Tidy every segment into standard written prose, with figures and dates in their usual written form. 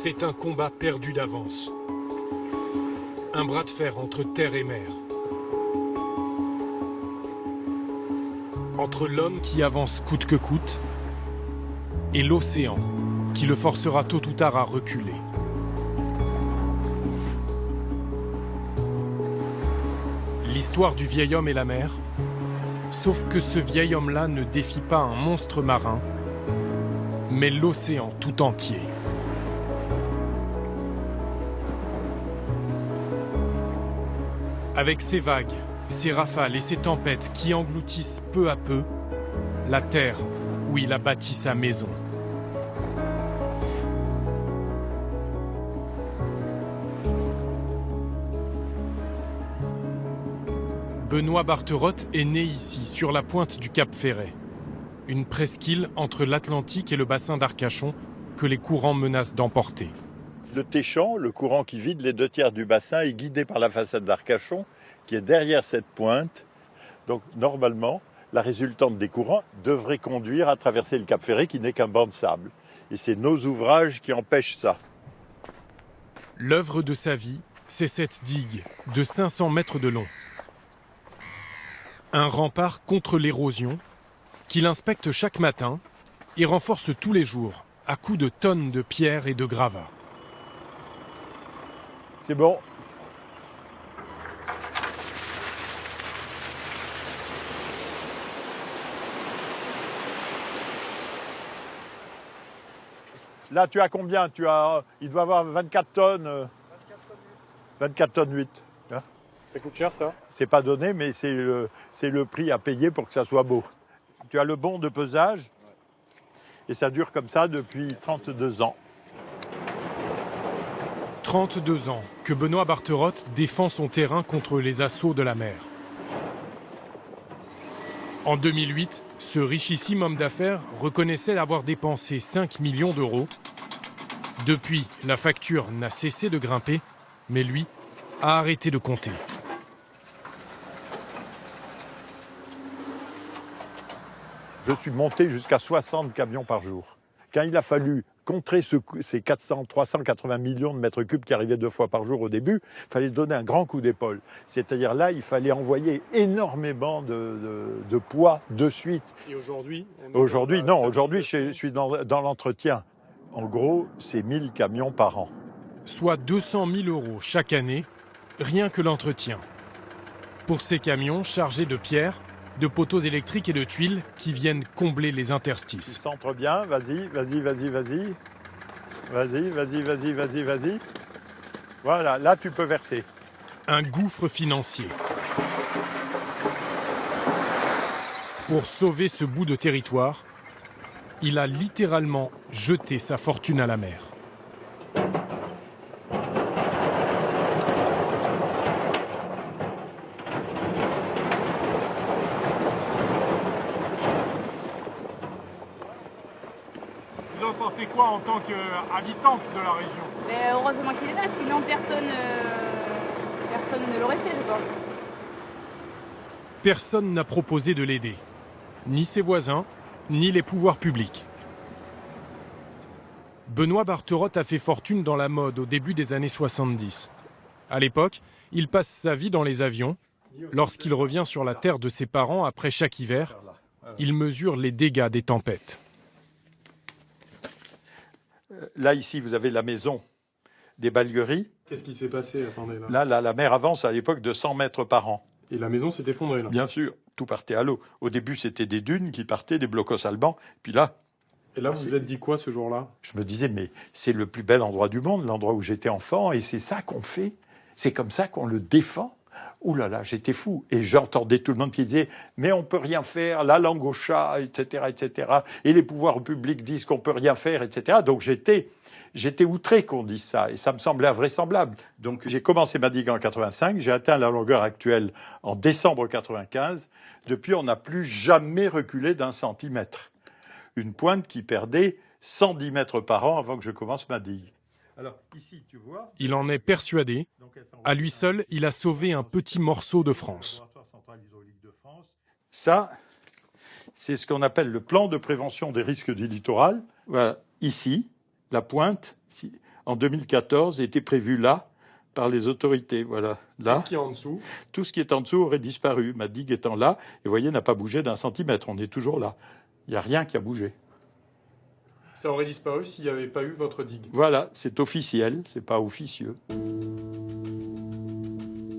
C'est un combat perdu d'avance. Un bras de fer entre terre et mer. Entre l'homme qui avance coûte que coûte et l'océan qui le forcera tôt ou tard à reculer. L'histoire du vieil homme et la mer, sauf que ce vieil homme-là ne défie pas un monstre marin, mais l'océan tout entier. Avec ses vagues, ses rafales et ses tempêtes qui engloutissent peu à peu la terre où il a bâti sa maison. Benoît Barterotte est né ici, sur la pointe du Cap Ferret, une presqu'île entre l'Atlantique et le bassin d'Arcachon que les courants menacent d'emporter. Le Téchant, le courant qui vide les 2/3 du bassin, est guidé par la façade d'Arcachon, qui est derrière cette pointe. Donc normalement, la résultante des courants devrait conduire à traverser le Cap Ferret, qui n'est qu'un banc de sable. Et c'est nos ouvrages qui empêchent ça. L'œuvre de sa vie, c'est cette digue de 500 mètres de long. Un rempart contre l'érosion qu'il inspecte chaque matin et renforce tous les jours à coups de tonnes de pierres et de gravats. C'est bon. Là, tu as combien? Il doit avoir 24 tonnes. 24 tonnes 8. Hein? Ça coûte cher, ça? C'est pas donné, mais c'est le prix à payer pour que ça soit beau. Tu as le bon de pesage, et ça dure comme ça depuis 32 ans. 32 ans que Benoît Barterotte défend son terrain contre les assauts de la mer. En 2008, ce richissime homme d'affaires reconnaissait avoir dépensé 5 millions d'euros. Depuis, la facture n'a cessé de grimper, mais lui a arrêté de compter. Je suis monté jusqu'à 60 camions par jour. Quand il a fallu contrer ces 380 millions de mètres cubes qui arrivaient 2 fois par jour au début, il fallait donner un grand coup d'épaule. C'est-à-dire là, il fallait envoyer énormément de poids de suite. Et aujourd'hui? Aujourd'hui, non. Aujourd'hui, je suis dans l'entretien. En gros, c'est 1000 camions par an. Soit 200 000 euros chaque année, rien que l'entretien. Pour ces camions chargés de pierres, de poteaux électriques et de tuiles qui viennent combler les interstices. Tu centres bien, vas-y. Vas-y. Voilà, là tu peux verser. Un gouffre financier. Pour sauver ce bout de territoire, il a littéralement jeté sa fortune à la mer. Vous en pensez quoi en tant qu'habitante de la région? Mais heureusement qu'il est là, sinon personne ne l'aurait fait, je pense. Personne n'a proposé de l'aider. Ni ses voisins, ni les pouvoirs publics. Benoît Barterotte a fait fortune dans la mode au début des années 70. À l'époque, il passe sa vie dans les avions. Lorsqu'il revient sur la terre de ses parents après chaque hiver, il mesure les dégâts des tempêtes. Là, ici, vous avez la maison des Balgueries. Qu'est-ce qui s'est passé? Attendez, Là, la mer avance à l'époque de 100 mètres par an. Et la maison s'est effondrée, là? Bien sûr, tout partait à l'eau. Au début, c'était des dunes qui partaient, des blocos albans. Puis là... Et là, vous vous êtes dit quoi ce jour-là? Je me disais, mais c'est le plus bel endroit du monde, l'endroit où j'étais enfant, et c'est ça qu'on fait. C'est comme ça qu'on le défend. Ouh là là, j'étais fou. Et j'entendais tout le monde qui disait, mais on peut rien faire, la langue au chat, etc., etc. Et les pouvoirs publics disent qu'on peut rien faire, etc. Donc j'étais outré qu'on dise ça, et ça me semblait invraisemblable. Donc j'ai commencé ma digue en 85, j'ai atteint la longueur actuelle en décembre 95. Depuis, on n'a plus jamais reculé d'1 centimètre. Une pointe qui perdait 110 mètres par an avant que je commence ma digue. Alors ici, tu vois... Il en est persuadé. À lui seul, il a sauvé un petit morceau de France. Ça, c'est ce qu'on appelle le plan de prévention des risques du littoral. Voilà, ici, la pointe, en 2014 était prévu là, par les autorités. Voilà. Là, Tout ce qui est en dessous. tout ce qui est en dessous aurait disparu. Ma digue étant là, et vous voyez, n'a pas bougé d'1 centimètre. On est toujours là. Il n'y a rien qui a bougé. Ça aurait disparu s'il n'y avait pas eu votre digue. Voilà, c'est officiel, c'est pas officieux.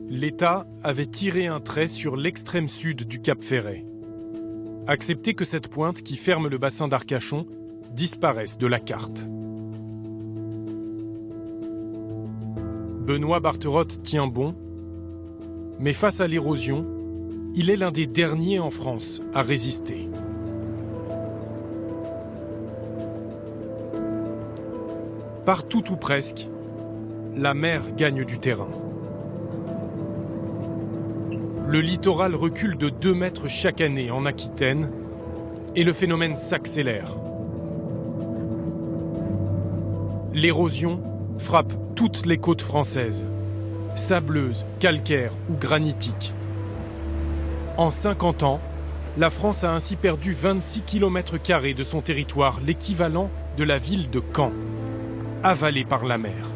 L'État avait tiré un trait sur l'extrême sud du Cap Ferret. Accepter que cette pointe qui ferme le bassin d'Arcachon disparaisse de la carte. Benoît Barterotte tient bon, mais face à l'érosion, il est l'un des derniers en France à résister. Partout ou presque, la mer gagne du terrain. Le littoral recule de 2 mètres chaque année en Aquitaine et le phénomène s'accélère. L'érosion frappe toutes les côtes françaises, sableuses, calcaires ou granitiques. En 50 ans, la France a ainsi perdu 26 km² de son territoire, l'équivalent de la ville de Caen, avalée par la mer.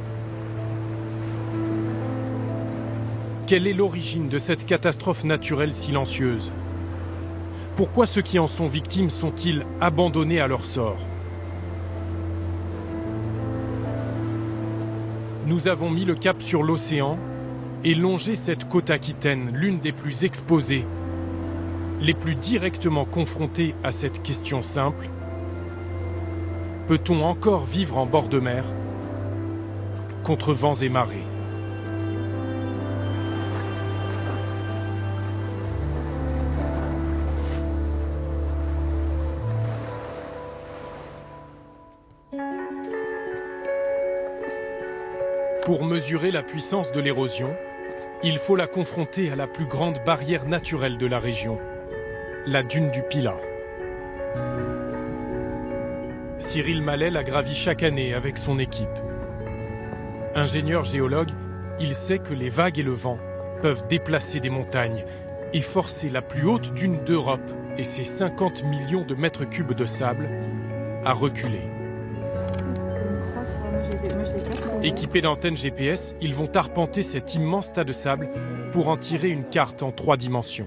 Quelle est l'origine de cette catastrophe naturelle silencieuse? Pourquoi ceux qui en sont victimes sont-ils abandonnés à leur sort? Nous avons mis le cap sur l'océan et longé cette côte aquitaine, l'une des plus exposées, les plus directement confrontées à cette question simple. Peut-on encore vivre en bord de mer contre vents et marées? Pour mesurer la puissance de l'érosion, il faut la confronter à la plus grande barrière naturelle de la région, la dune du Pilat. Cyril Mallet la gravit chaque année avec son équipe. Ingénieur géologue, il sait que les vagues et le vent peuvent déplacer des montagnes et forcer la plus haute dune d'Europe et ses 50 millions de mètres cubes de sable à reculer. Équipés d'antennes GPS, ils vont arpenter cet immense tas de sable pour en tirer une carte en 3 dimensions.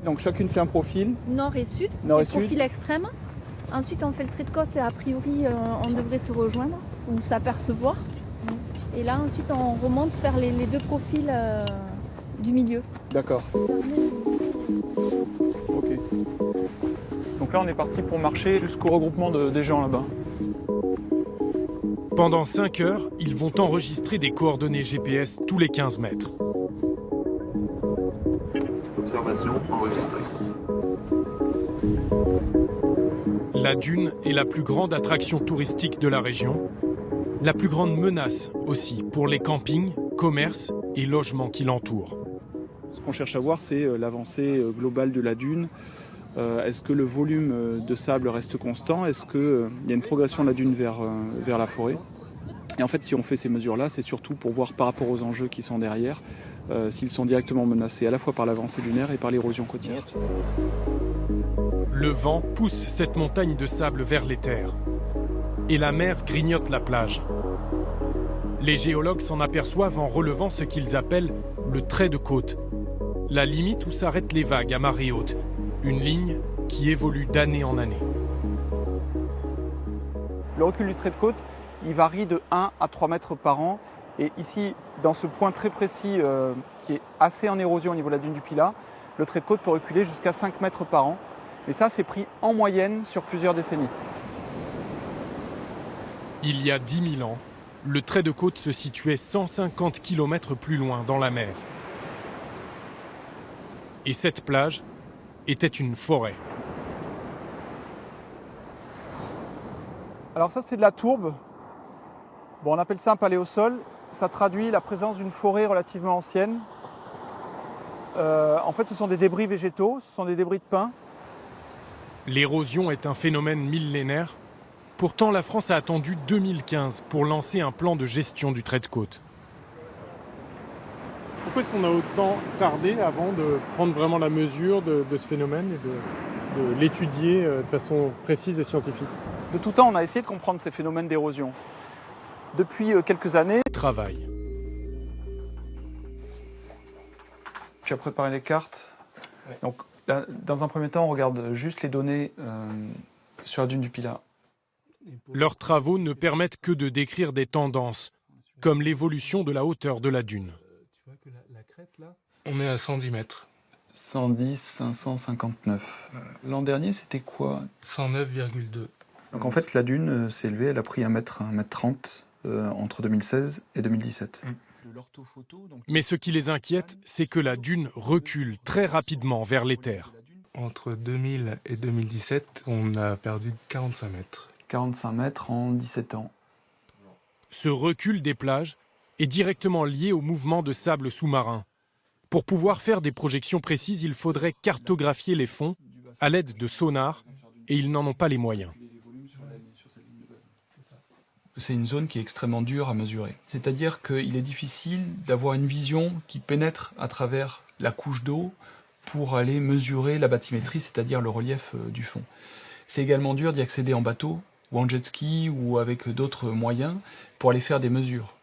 Donc chacune fait un profil. Nord et sud, Nord et les profils extrêmes. Ensuite, on fait le trait de côte et a priori, on devrait se rejoindre ou s'apercevoir. Et là, ensuite, on remonte faire les 2 profils du milieu. D'accord. Ok. Donc là, on est parti pour marcher jusqu'au regroupement des gens là-bas. Pendant 5 heures, ils vont enregistrer des coordonnées GPS tous les 15 mètres. Observation enregistrée. La dune est la plus grande attraction touristique de la région, la plus grande menace aussi pour les campings, commerces et logements qui l'entourent. Ce qu'on cherche à voir, c'est l'avancée globale de la dune. Est-ce que le volume de sable reste constant? Est-ce qu'il y a une progression de la dune vers la forêt? Et en fait, si on fait ces mesures-là, c'est surtout pour voir par rapport aux enjeux qui sont derrière, s'ils sont directement menacés à la fois par l'avancée dunaire et par l'érosion côtière. Le vent pousse cette montagne de sable vers les terres. Et la mer grignote la plage. Les géologues s'en aperçoivent en relevant ce qu'ils appellent le trait de côte, la limite où s'arrêtent les vagues à marée haute, une ligne qui évolue d'année en année. Le recul du trait de côte, il varie de 1 à 3 mètres par an. Et ici, dans ce point très précis qui est assez en érosion au niveau de la dune du Pilat, le trait de côte peut reculer jusqu'à 5 mètres par an. Et ça, c'est pris en moyenne sur plusieurs décennies. Il y a 10 000 ans, le trait de côte se situait 150 km plus loin dans la mer. Et cette plage était une forêt. Alors ça, c'est de la tourbe. Bon, on appelle ça un paléosol. Ça traduit la présence d'une forêt relativement ancienne. En fait, ce sont des débris végétaux, ce sont des débris de pins. L'érosion est un phénomène millénaire. Pourtant, la France a attendu 2015 pour lancer un plan de gestion du trait de côte. Pourquoi est-ce qu'on a autant tardé avant de prendre vraiment la mesure de ce phénomène et de l'étudier de façon précise et scientifique? De tout temps, on a essayé de comprendre ces phénomènes d'érosion. Depuis quelques années, Travail. tu as préparé les cartes. Donc, là, dans un premier temps, on regarde juste les données sur la dune du Pilat. Leurs travaux ne permettent que de décrire des tendances, comme l'évolution de la hauteur de la dune. Tu vois que la crête là, on est à 110 mètres. 110, 559. L'an dernier, c'était quoi? 109,2. Donc en fait, la dune s'est élevée, elle a pris 1m30 entre 2016 et 2017. Mais ce qui les inquiète, c'est que la dune recule très rapidement vers les terres. Entre 2000 et 2017, on a perdu 45 mètres. 45 mètres en 17 ans. Ce recul des plages est directement lié au mouvement de sable sous-marin. Pour pouvoir faire des projections précises, il faudrait cartographier les fonds à l'aide de sonars, et ils n'en ont pas les moyens. C'est une zone qui est extrêmement dure à mesurer. C'est-à-dire qu'il est difficile d'avoir une vision qui pénètre à travers la couche d'eau pour aller mesurer la bathymétrie, c'est-à-dire le relief du fond. C'est également dur d'y accéder en bateau, ou en jet ski, ou avec d'autres moyens, pour aller faire des mesures,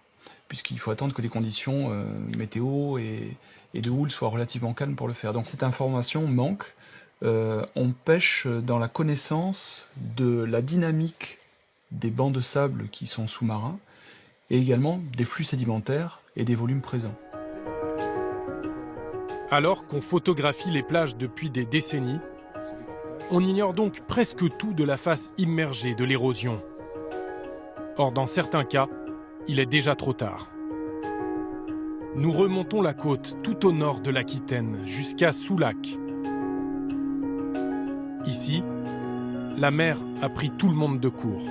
puisqu'il faut attendre que les conditions météo et de houle soient relativement calmes pour le faire. Donc cette information manque. On pêche dans la connaissance de la dynamique des bancs de sable qui sont sous-marins, et également des flux sédimentaires et des volumes présents. Alors qu'on photographie les plages depuis des décennies, on ignore donc presque tout de la face immergée de l'érosion. Or, dans certains cas, il est déjà trop tard. Nous remontons la côte tout au nord de l'Aquitaine, jusqu'à Soulac. Ici, la mer a pris tout le monde de court.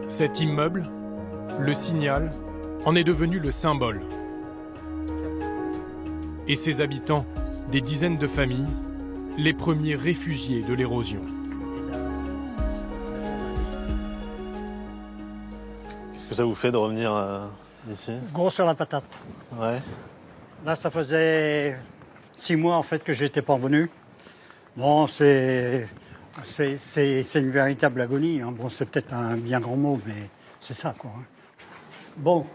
Cet immeuble, le Signal, en est devenu le symbole. Et ses habitants, des dizaines de familles, les premiers réfugiés de l'érosion. Qu'est-ce que ça vous fait de revenir ici? Gros sur la patate. Ouais. Là, ça faisait 6 mois en fait que j'étais pas revenu. Bon, c'est une véritable agonie. Hein. Bon, c'est peut-être un bien grand mot, mais c'est ça, quoi. Bon.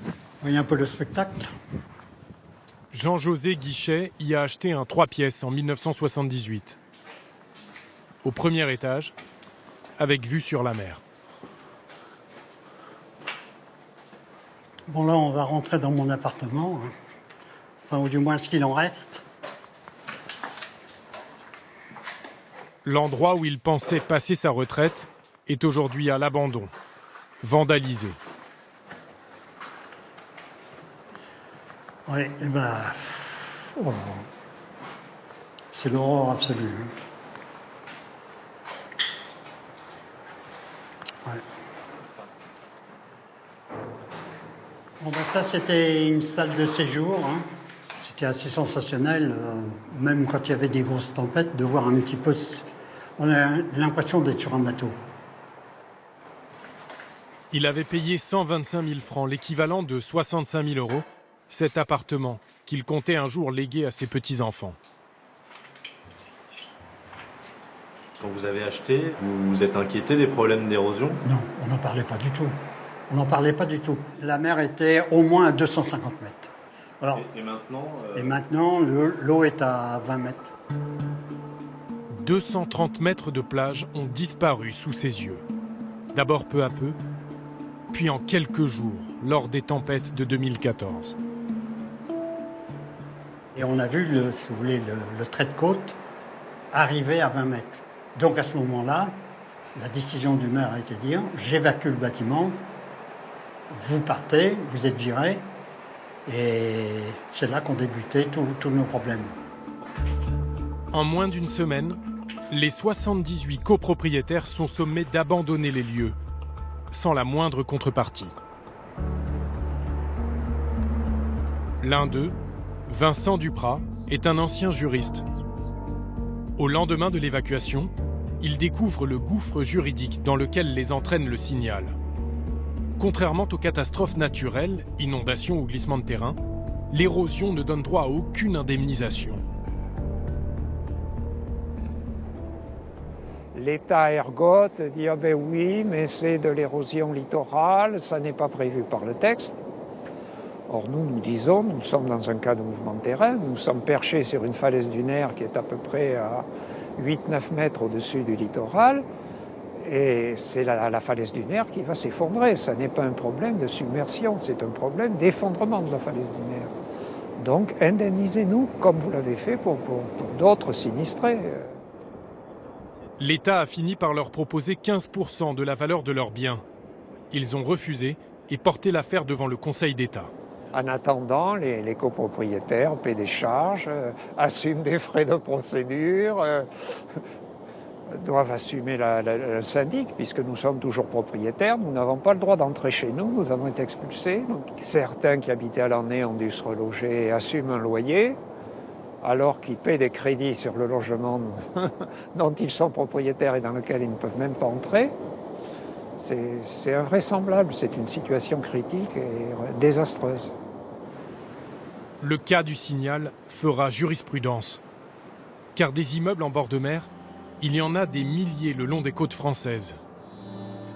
Vous voyez un peu le spectacle. Jean-José Guichet y a acheté un 3 pièces en 1978. Au premier étage, avec vue sur la mer. Bon, là, on va rentrer dans mon appartement. Hein. Enfin, ou du moins ce qu'il en reste. L'endroit où il pensait passer sa retraite est aujourd'hui à l'abandon, vandalisé. Oui, et ben... Oh, c'est l'horreur absolue. Ouais. Bon, ben ça, c'était une salle de séjour. Hein. C'était assez sensationnel, même quand il y avait des grosses tempêtes, de voir un petit peu... On a l'impression d'être sur un bateau. Il avait payé 125 000 francs, l'équivalent de 65 000 €, cet appartement qu'il comptait un jour léguer à ses petits-enfants. Quand vous avez acheté, vous vous êtes inquiété des problèmes d'érosion? Non, on n'en parlait pas du tout. On n'en parlait pas du tout. La mer était au moins à 250 mètres. Alors, et maintenant, l'eau est à 20 mètres. 230 mètres de plage ont disparu sous ses yeux. D'abord peu à peu, puis en quelques jours, lors des tempêtes de 2014. Et on a vu, si vous voulez, le trait de côte arriver à 20 mètres. Donc à ce moment-là, la décision du maire a été de dire « j'évacue le bâtiment, vous partez, vous êtes virés ». Et c'est là qu'ont débuté tous nos problèmes. En moins d'une semaine, les 78 copropriétaires sont sommés d'abandonner les lieux, sans la moindre contrepartie. L'un d'eux, Vincent Duprat, est un ancien juriste. Au lendemain de l'évacuation, il découvre le gouffre juridique dans lequel les entraîne le Signal. Contrairement aux catastrophes naturelles, inondations ou glissements de terrain, l'érosion ne donne droit à aucune indemnisation. L'État ergote, dit ah ben oui, mais c'est de l'érosion littorale, ça n'est pas prévu par le texte. Or nous disons, nous sommes dans un cas de mouvement de terrain, nous sommes perchés sur une falaise dunaire qui est à peu près à 8-9 mètres au-dessus du littoral, et c'est la falaise dunaire qui va s'effondrer. Ça n'est pas un problème de submersion, c'est un problème d'effondrement de la falaise dunaire. Donc indemnisez-nous comme vous l'avez fait pour d'autres sinistrés. L'État a fini par leur proposer 15% de la valeur de leurs biens. Ils ont refusé et porté l'affaire devant le Conseil d'État. En attendant, les copropriétaires paient des charges, assument des frais de procédure, doivent assumer le syndic, puisque nous sommes toujours propriétaires. Nous n'avons pas le droit d'entrer chez nous, nous avons été expulsés. Donc, certains qui habitaient à l'année ont dû se reloger et assument un loyer, alors qu'ils paient des crédits sur le logement dont ils sont propriétaires et dans lequel ils ne peuvent même pas entrer. C'est invraisemblable, c'est une situation critique et désastreuse. Le cas du Signal fera jurisprudence. Car des immeubles en bord de mer, il y en a des milliers le long des côtes françaises.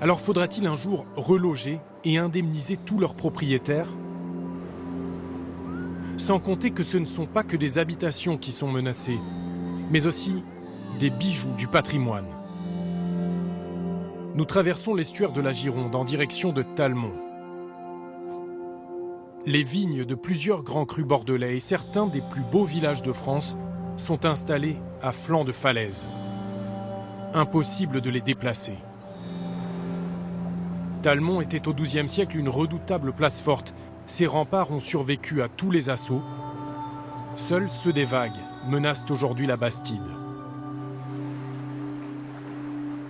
Alors faudra-t-il un jour reloger et indemniser tous leurs propriétaires ? Sans compter que ce ne sont pas que des habitations qui sont menacées, mais aussi des bijoux du patrimoine. Nous traversons l'estuaire de la Gironde en direction de Talmont. Les vignes de plusieurs grands crus bordelais et certains des plus beaux villages de France sont installés à flanc de falaise. Impossible de les déplacer. Talmont était au XIIe siècle une redoutable place forte. Ses remparts ont survécu à tous les assauts. Seuls ceux des vagues menacent aujourd'hui la Bastide.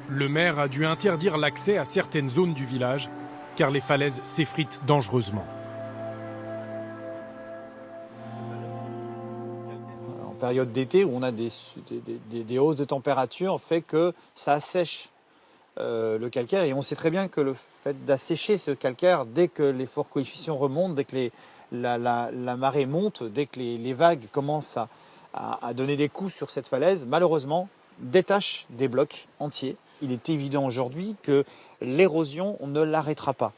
Le maire a dû interdire l'accès à certaines zones du village, car les falaises s'effritent dangereusement. En période d'été, où on a des hausses de température, fait que ça assèche le calcaire. Et on sait très bien que le fait d'assécher ce calcaire, dès que les forts coefficients remontent, dès que la marée monte, dès que les vagues commencent à donner des coups sur cette falaise, malheureusement, détache des blocs entiers. Il est évident aujourd'hui que l'érosion, on ne l'arrêtera pas,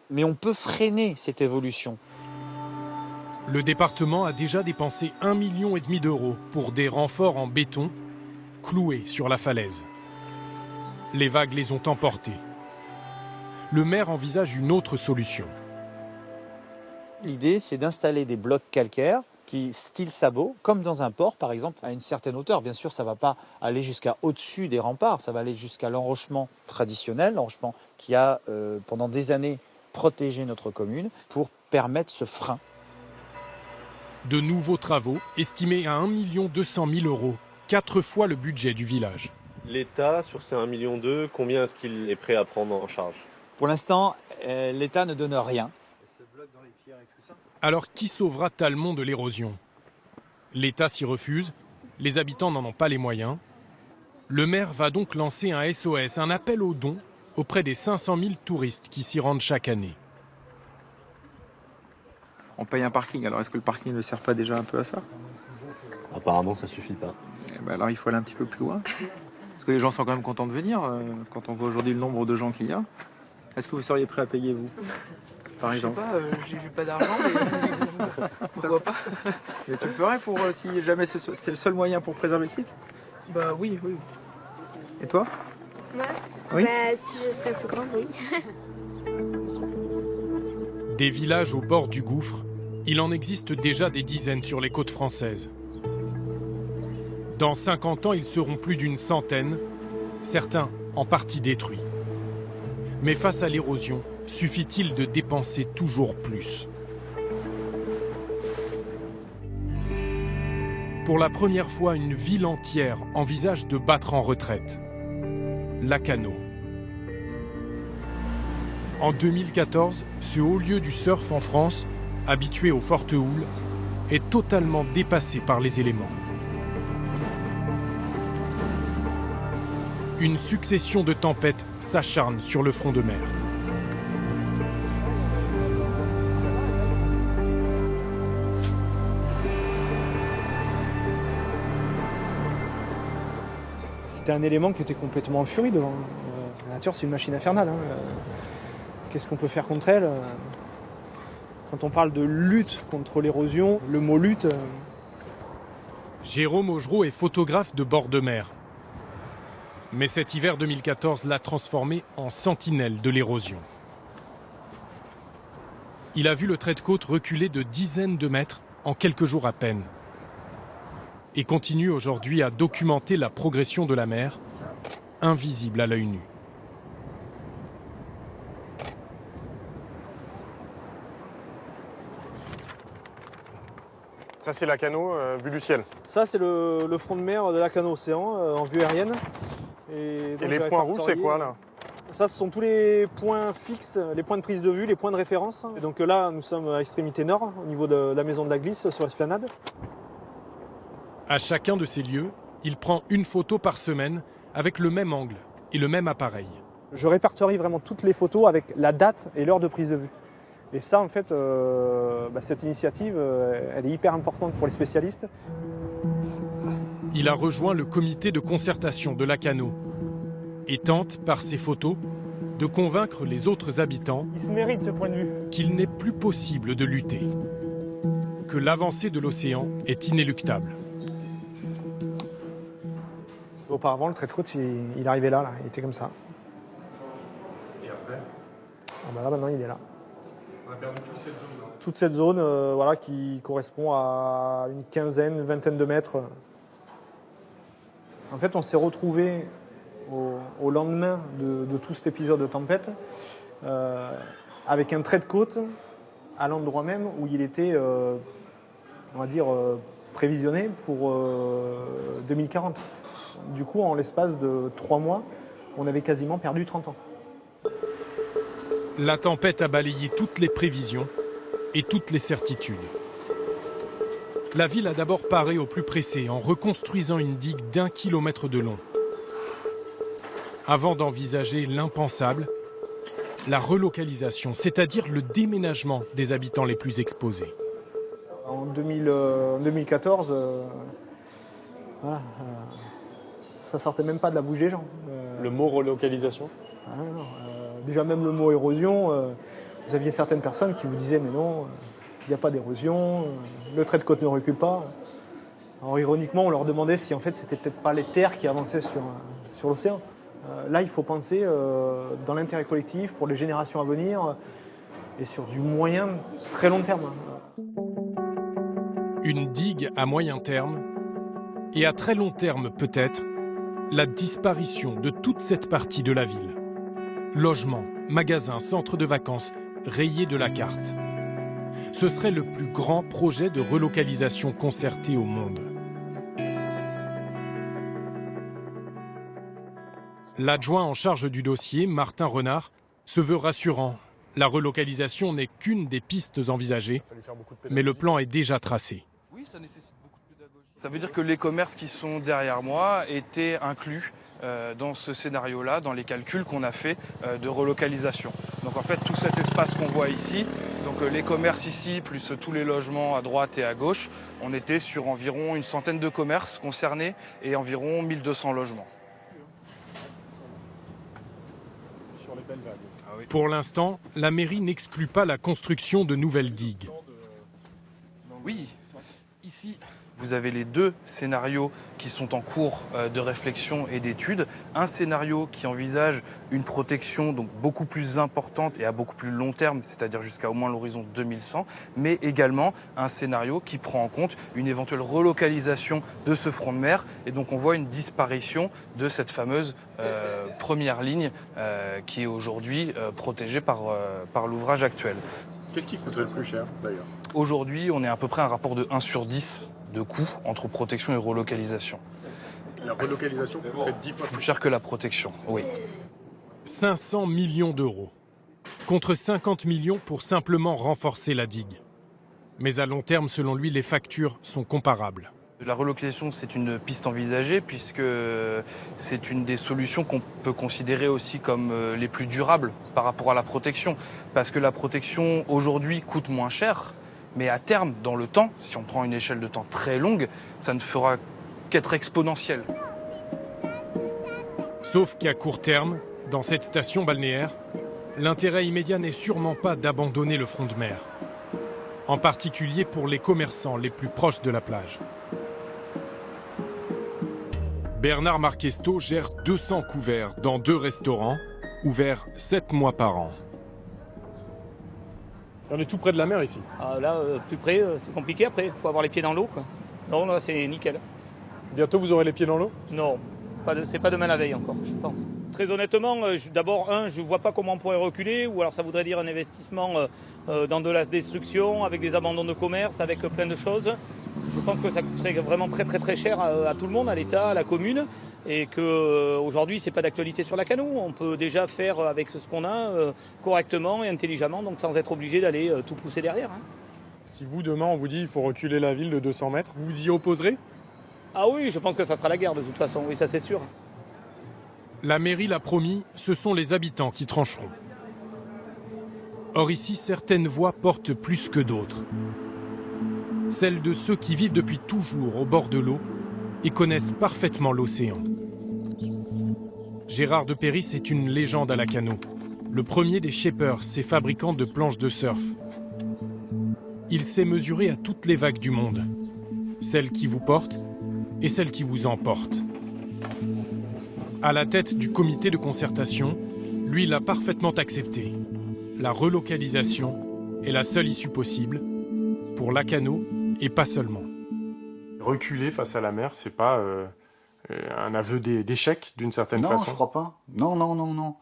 mais on peut freiner cette évolution. Le département a déjà dépensé 1,5 million d'euros pour des renforts en béton cloués sur la falaise. Les vagues les ont emportés. Le maire envisage une autre solution. L'idée, c'est d'installer des blocs calcaires qui, style sabot, comme dans un port par exemple, à une certaine hauteur. Bien sûr, ça ne va pas aller jusqu'à au-dessus des remparts, ça va aller jusqu'à l'enrochement traditionnel, l'enrochement qui a pendant des années protégé notre commune pour permettre ce frein. De nouveaux travaux estimés à 1,2 million d'euros, 4 fois le budget du village. L'État, sur ces 1,2 million, combien est-ce qu'il est prêt à prendre en charge ? Pour l'instant, l'État ne donne rien. Alors qui sauvera Talmont de l'érosion ? L'État s'y refuse, les habitants n'en ont pas les moyens. Le maire va donc lancer un SOS, un appel aux dons auprès des 500 000 touristes qui s'y rendent chaque année. On paye un parking, alors est-ce que le parking ne sert pas déjà un peu à ça ? Apparemment, ça suffit pas. Alors il faut aller un petit peu plus loin. Parce que les gens sont quand même contents de venir, quand on voit aujourd'hui le nombre de gens qu'il y a. Est-ce que vous seriez prêt à payer, vous ? Par exemple. Je sais pas, j'ai pas d'argent, mais pourquoi pas ? Mais tu le ferais pour, si jamais c'est le seul moyen pour préserver le site ? Bah oui. Et toi ? Moi ? Oui. Bah si je serais plus grande, oui. Des villages au bord du gouffre, il en existe déjà des dizaines sur les côtes françaises. Dans 50 ans, ils seront plus d'une centaine, certains en partie détruits. Mais face à l'érosion, suffit-il de dépenser toujours plus ? Pour la première fois, une ville entière envisage de battre en retraite. Lacanau. En 2014, ce haut lieu du surf en France, habitué aux fortes houles, est totalement dépassé par les éléments. Une succession de tempêtes s'acharne sur le front de mer. C'était un élément qui était complètement en furie devant. La nature, c'est une machine infernale. Qu'est-ce qu'on peut faire contre elle? Quand on parle de lutte contre l'érosion, le mot lutte... Jérôme Augereau est photographe de bord de mer. Mais cet hiver 2014 l'a transformé en sentinelle de l'érosion. Il a vu le trait de côte reculer de dizaines de mètres en quelques jours à peine. Et continue aujourd'hui à documenter la progression de la mer, invisible à l'œil nu. Ça, c'est Lacanau vue du ciel. Ça, c'est le front de mer de Lacanau-Océan en vue aérienne. Et les points rouges, c'est quoi là? Ça, ce sont tous les points fixes, les points de prise de vue, les points de référence. Et donc là, nous sommes à l'extrémité nord, au niveau de la maison de la Glisse, sur l'esplanade. À chacun de ces lieux, il prend une photo par semaine avec le même angle et le même appareil. Je répertorie vraiment toutes les photos avec la date et l'heure de prise de vue. Et ça, en fait, cette initiative, elle est hyper importante pour les spécialistes. Il a rejoint le comité de concertation de Lacanau et tente, par ses photos, de convaincre les autres habitants Il se mérite ce point de vue. Qu'il n'est plus possible de lutter, que l'avancée de l'océan est inéluctable. Auparavant, le trait de côte, il arrivait là, il était comme ça. Et après? Là, maintenant, il est là. On a perdu toute cette zone. Toute cette zone qui correspond à une quinzaine, une vingtaine de mètres. En fait, on s'est retrouvés au lendemain de tout cet épisode de tempête avec un trait de côte à l'endroit même où il était, prévisionné pour 2040. Du coup, en l'espace de 3 mois, on avait quasiment perdu 30 ans. La tempête a balayé toutes les prévisions et toutes les certitudes. La ville a d'abord paré au plus pressé en reconstruisant une digue d'1 kilomètre de long. Avant d'envisager l'impensable, la relocalisation, c'est-à-dire le déménagement des habitants les plus exposés. En 2014, ça sortait même pas de la bouche des gens. Le mot relocalisation? Déjà même le mot érosion, vous aviez certaines personnes qui vous disaient mais non, il n'y a pas d'érosion, le trait de côte ne recule pas. Alors ironiquement, on leur demandait si en fait c'était peut-être pas les terres qui avançaient sur l'océan. Là, il faut penser dans l'intérêt collectif pour les générations à venir et sur du moyen, très long terme. Une digue à moyen terme et à très long terme peut-être, la disparition de toute cette partie de la ville. Logements, magasins, centres de vacances rayés de la carte. Ce serait le plus grand projet de relocalisation concerté au monde. L'adjoint en charge du dossier, Martin Renard, se veut rassurant. La relocalisation n'est qu'une des pistes envisagées, mais le plan est déjà tracé. Oui, ça nécessite beaucoup de pédagogie. Ça veut dire que les commerces qui sont derrière moi étaient inclus dans ce scénario-là, dans les calculs qu'on a fait de relocalisation. Donc en fait, tout cet espace qu'on voit ici, donc les commerces ici, plus tous les logements à droite et à gauche, on était sur environ une centaine de commerces concernés et environ 1200 logements. Pour l'instant, la mairie n'exclut pas la construction de nouvelles digues. Oui, ici, vous avez les deux scénarios qui sont en cours de réflexion et d'étude. Un scénario qui envisage une protection donc beaucoup plus importante et à beaucoup plus long terme, c'est-à-dire jusqu'à au moins l'horizon 2100, mais également un scénario qui prend en compte une éventuelle relocalisation de ce front de mer. Et donc on voit une disparition de cette fameuse première ligne qui est aujourd'hui protégée par l'ouvrage actuel. Qu'est-ce qui coûterait le plus cher d'ailleurs? Aujourd'hui, on est à peu près à un rapport de 1 sur 10 de coûts entre protection et relocalisation. La relocalisation coûterait 10 fois plus cher que la protection, oui. 500 millions d'euros, contre 50 millions pour simplement renforcer la digue. Mais à long terme, selon lui, les factures sont comparables. La relocalisation, c'est une piste envisagée puisque c'est une des solutions qu'on peut considérer aussi comme les plus durables par rapport à la protection. Parce que la protection, aujourd'hui, coûte moins cher, mais à terme, dans le temps, si on prend une échelle de temps très longue, ça ne fera qu'être exponentiel. Sauf qu'à court terme, dans cette station balnéaire, l'intérêt immédiat n'est sûrement pas d'abandonner le front de mer, en particulier pour les commerçants les plus proches de la plage. Bernard Marquesto gère 200 couverts dans 2 restaurants, ouverts 7 mois par an. On est tout près de la mer ici. Ah, là, plus près, c'est compliqué après. Il faut avoir les pieds dans l'eau, quoi. Non, là, c'est nickel. Bientôt, vous aurez les pieds dans l'eau? Non, c'est pas demain la veille encore, je pense. Très honnêtement, d'abord, je ne vois pas comment on pourrait reculer, ou alors ça voudrait dire un investissement dans de la destruction, avec des abandons de commerce, avec plein de choses. Je pense que ça coûterait vraiment très très très cher à tout le monde, à l'État, à la commune, et qu'aujourd'hui, ce n'est pas d'actualité sur la Cano. On peut déjà faire avec ce qu'on a correctement et intelligemment, donc sans être obligé d'aller tout pousser derrière. Hein. Si vous, demain, on vous dit qu'il faut reculer la ville de 200 mètres, vous vous y opposerez? Ah oui, je pense que ça sera la guerre de toute façon, oui, ça c'est sûr. La mairie l'a promis, ce sont les habitants qui trancheront. Or ici, certaines voix portent plus que d'autres. Celles de ceux qui vivent depuis toujours au bord de l'eau et connaissent parfaitement l'océan. Gérard de Péris est une légende à la Cano, le premier des shippers, ces fabricants de planches de surf. Il s'est mesuré à toutes les vagues du monde, celles qui vous portent et celles qui vous emportent. À la tête du comité de concertation, lui l'a parfaitement accepté. La relocalisation est la seule issue possible pour la Cano et pas seulement. Reculer face à la mer, c'est pas un aveu d'échec d'une certaine façon? Non, je crois pas. Non.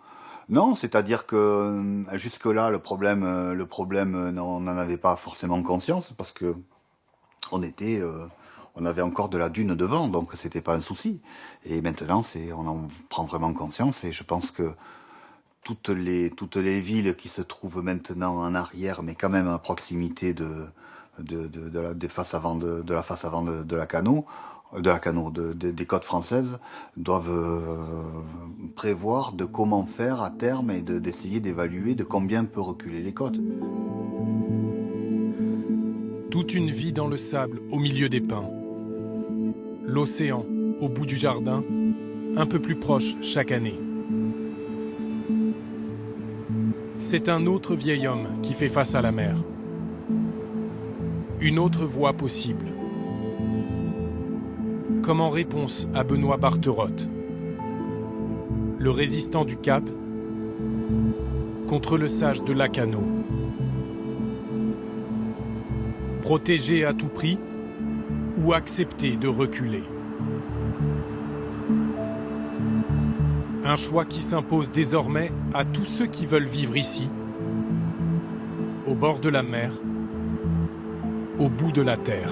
Non, c'est-à-dire que jusque-là, le problème, on n'en avait pas forcément conscience parce que on avait encore de la dune devant, donc c'était pas un souci. Et maintenant, on en prend vraiment conscience et je pense que toutes les villes qui se trouvent maintenant en arrière, mais quand même à proximité de la face avant de la Cano, des côtes françaises, doivent prévoir de comment faire à terme et d'essayer d'évaluer de combien peut reculer les côtes. Toute une vie dans le sable, au milieu des pins. L'océan, au bout du jardin, un peu plus proche chaque année. C'est un autre vieil homme qui fait face à la mer. Une autre voie possible. Comme en réponse à Benoît Barterotte, le résistant du Cap contre le sage de Lacano. Protéger à tout prix ou accepter de reculer. Un choix qui s'impose désormais à tous ceux qui veulent vivre ici, au bord de la mer, au bout de la terre.